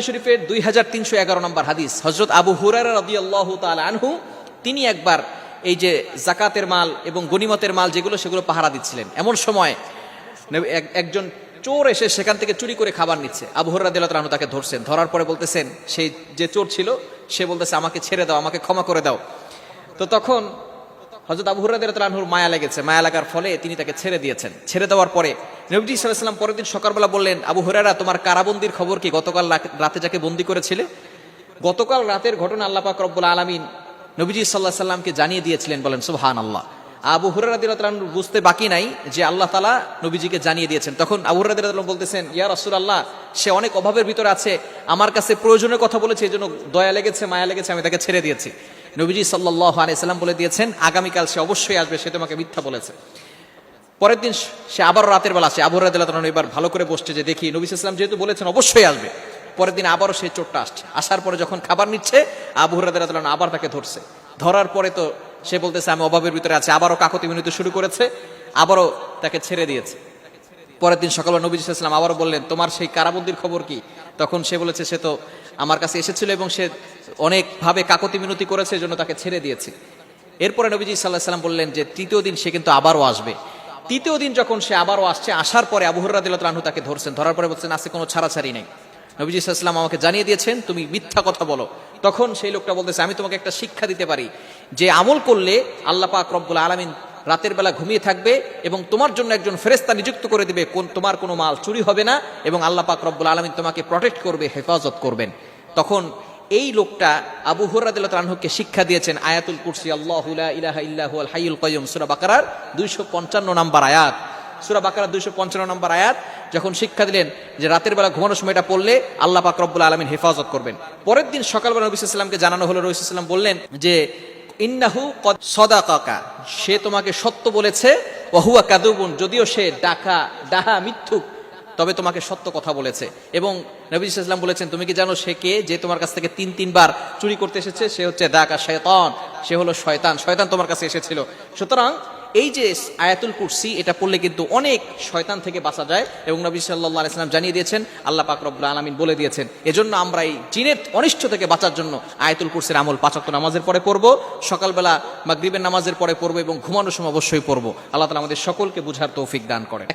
শরীফের 2311 নম্বর হাদিস, হযরত আবু হুরায়রা রাদিয়াল্লাহু তাআলা আনহু তিনি একবার এই যে যাকাতের মাল এবং গনিমতের মাল যেগুলো সেগুলো পাহারা দিচ্ছিলেন। এমন সময় একজন চোর এসে সেখান থেকে চুরি করে খাবার নিচ্ছে। আবু হুরায়রা রাদিয়াল্লাহু তাআলা তাকে ধরছেন, ধরার পরে বলতেছেন, সেই যে চোর ছিল সে বলতেছে আমাকে ছেড়ে দাও, আমাকে ক্ষমা করে দাও। তো তখন হযরত আবু হুরায়রা রাদিয়াল্লাহু আনহুর মায়া লেগেছে, মায়া লাগার ফলে তিনি তাকে ছেড়ে দিয়েছেন। ছেড়ে দেওয়ার পরে নবীজি সাল্লাল্লাহু আলাইহি ওয়াসাল্লাম পরের দিন সকালবেলা বললেন, আবু হুরায়রা তোমার কারাবন্দির খবর কি? গতকাল রাতে যাকে বন্দী করেছিলে, গতকাল রাতের ঘটনা আল্লাহ পাক রব্বুল আলামিন নবীজি সাল্লাল্লাহু আলাইহি ওয়াসাল্লামকে জানিয়ে দিয়েছিলেন। বলেন সুবহানাল্লাহ। আবু হুরায়রা রাদিয়াল্লাহু তাআলা বুঝতে বাকি নাই যে আল্লাহ তাআলা নবীজিকে জানিয়ে দিয়েছেন। তখন আবু হুরায়রা রাদিয়াল্লাহু তাআলা বলতেছেন, ইয়া রাসূলুল্লাহ, সে অনেক অভাবের ভিতরে আছে, আমার কাছে প্রয়োজনের কথা বলেছে, এজন্য দয়া লেগেছে, মায়া লেগেছে, আমি তাকে ছেড়ে দিয়েছি। নবীজি সাল্লাল্লাহু আলাইহি সাল্লাম বলে দিয়েছেন, আগামীকাল সে অবশ্যই আসবে, সে তোমাকে মিথ্যা বলেছে। পরের দিন সে আবার রাতের বেলা আসে। আবু হুরায়রা রাদিয়াল্লাহু তাআলা এবার ভালো করে বসছে যে দেখি নবী সাল্লাল্লাহু আলাইহি ওয়াসাল্লাম যেহেতু বলেছেন অবশ্যই আসবে। পরের দিন আবারও সেই চোরটা আসছে। আসার পরে যখন খাবার নিচ্ছে, আবু হুরায়রা রাদিয়াল্লাহু তাআলা আবার তাকে ধরছে। ধরার পরে তো সে বলতেছে আমি অভাবের ভিতরে আছি, আবারও কাকতি মিনতি শুরু করেছে, আবারও তাকে ছেড়ে দিয়েছে। পরের দিন সকালে নবী সাল্লাল্লাহু আলাইহি ওয়াসাল্লাম আবারও বললেন, তোমার সেই কারাবন্দির খবর কি? তখন সে বলেছে, সে তো আমার কাছে এসেছিল এবং সে অনেকভাবে কাকতি মিনতি করেছে, এজন্য তাকে ছেড়ে দিয়েছি। এরপরে নবীজি সাল্লাল্লাহু আলাইহি ওয়াসাল্লাম বললেন যে তৃতীয় দিন সে কিন্তু আবারও আসবে। তৃতীয় দিন যখন সে আবারও আসছে, আসার পরে আবু হুরায়রা রাদিয়াল্লাহু তাআলা তাকে ধরছেন। ধরার পরে বলছেন, আজকে কোনো ছাড়াছাড়ি নেই, নবীজি সাল্লাল্লাহু আলাইহি ওয়াসাল্লাম আমাকে জানিয়ে দিয়েছেন তুমি মিথ্যা কথা বলো। তখন সেই লোকটা বলতেছে, আমি তোমাকে একটা শিক্ষা দিতে পারি যে আমল করলে আল্লাহ পাক রব্বুল আলামিন রাতের বেলা ঘুমিয়ে থাকবে এবং তোমার জন্য একজন ফেরেশতা নিযুক্ত করে দিবে, তোমার কোনো মাল চুরি হবে না এবং আল্লাহ পাক রব্বুল আলামিন তোমাকে প্রটেক্ট করবে, হেফাজত করবেন। তখন এই লোকটা আবু হুরায়রা রাদিয়াল্লাহু তাআলা আনহুকে শিক্ষা দিয়েছেন আয়াতুল কুরসি, আল্লাহু লা ইলাহা ইল্লা হুয়াল হাইয়ুল কাইয়ুম, সূরা বাকারার 255 নম্বর আয়াত। সূরা বাকারার 255 নম্বর আয়াত যখন শিক্ষা দিলেন যে রাতের বেলা ঘুমানোর সময় এটা পড়লে আল্লাহ পাক রব্বুল আলামিন হেফাজত করবেন। পরের দিন সকালবেলা নবী সাল্লাল্লাহু আলাইহি ওয়াসাল্লামকে জানানো হলো, নবী সাল্লাল্লাহু আলাইহি ওয়াসাল্লাম বললেন যে ইন্নাহু কদ সাদাকাকা, সে তোমাকে সত্য বলেছে, ওয়া হুয়া কাযুবুন, যদিও সে ডাহা মিথ্যুক, তবে তোমাকে সত্য কথা বলেছে। এবং নবী সাল্লাল্লাহু আলাইহি ওয়াসাল্লাম বলেছেন, তুমি কি জানো সে কে? যে তোমার কাছ থেকে তিনবার চুরি করতে এসেছে, সে হচ্ছে দাকা শয়তান, সে হলো শয়তান, শয়তান তোমার কাছে এসেছিল। সুতরাং এই যে আয়াতুল কুরসি এটা পড়লে কিন্তু অনেক শয়তান থেকে বাঁচা যায় এবং নবী সাল্লাল্লাহু আলাইহি ওয়াসাল্লাম জানিয়ে দিয়েছেন, আল্লাহ পাক রব্বুল আলামিন বলে দিয়েছেন। এজন্য আমরা এই জিনের অনিষ্ট থেকে বাঁচার জন্য আয়াতুল কুরসির আমল 5 ওয়াক্ত নামাজের পরে পড়ব, সকালবেলা মাগরিবের নামাজের পরে পড়ব এবং ঘুমানোর সময় অবশ্যই পড়ব। আল্লাহ তাআলা আমাদের সকলকে বুঝার তৌফিক দান করেন।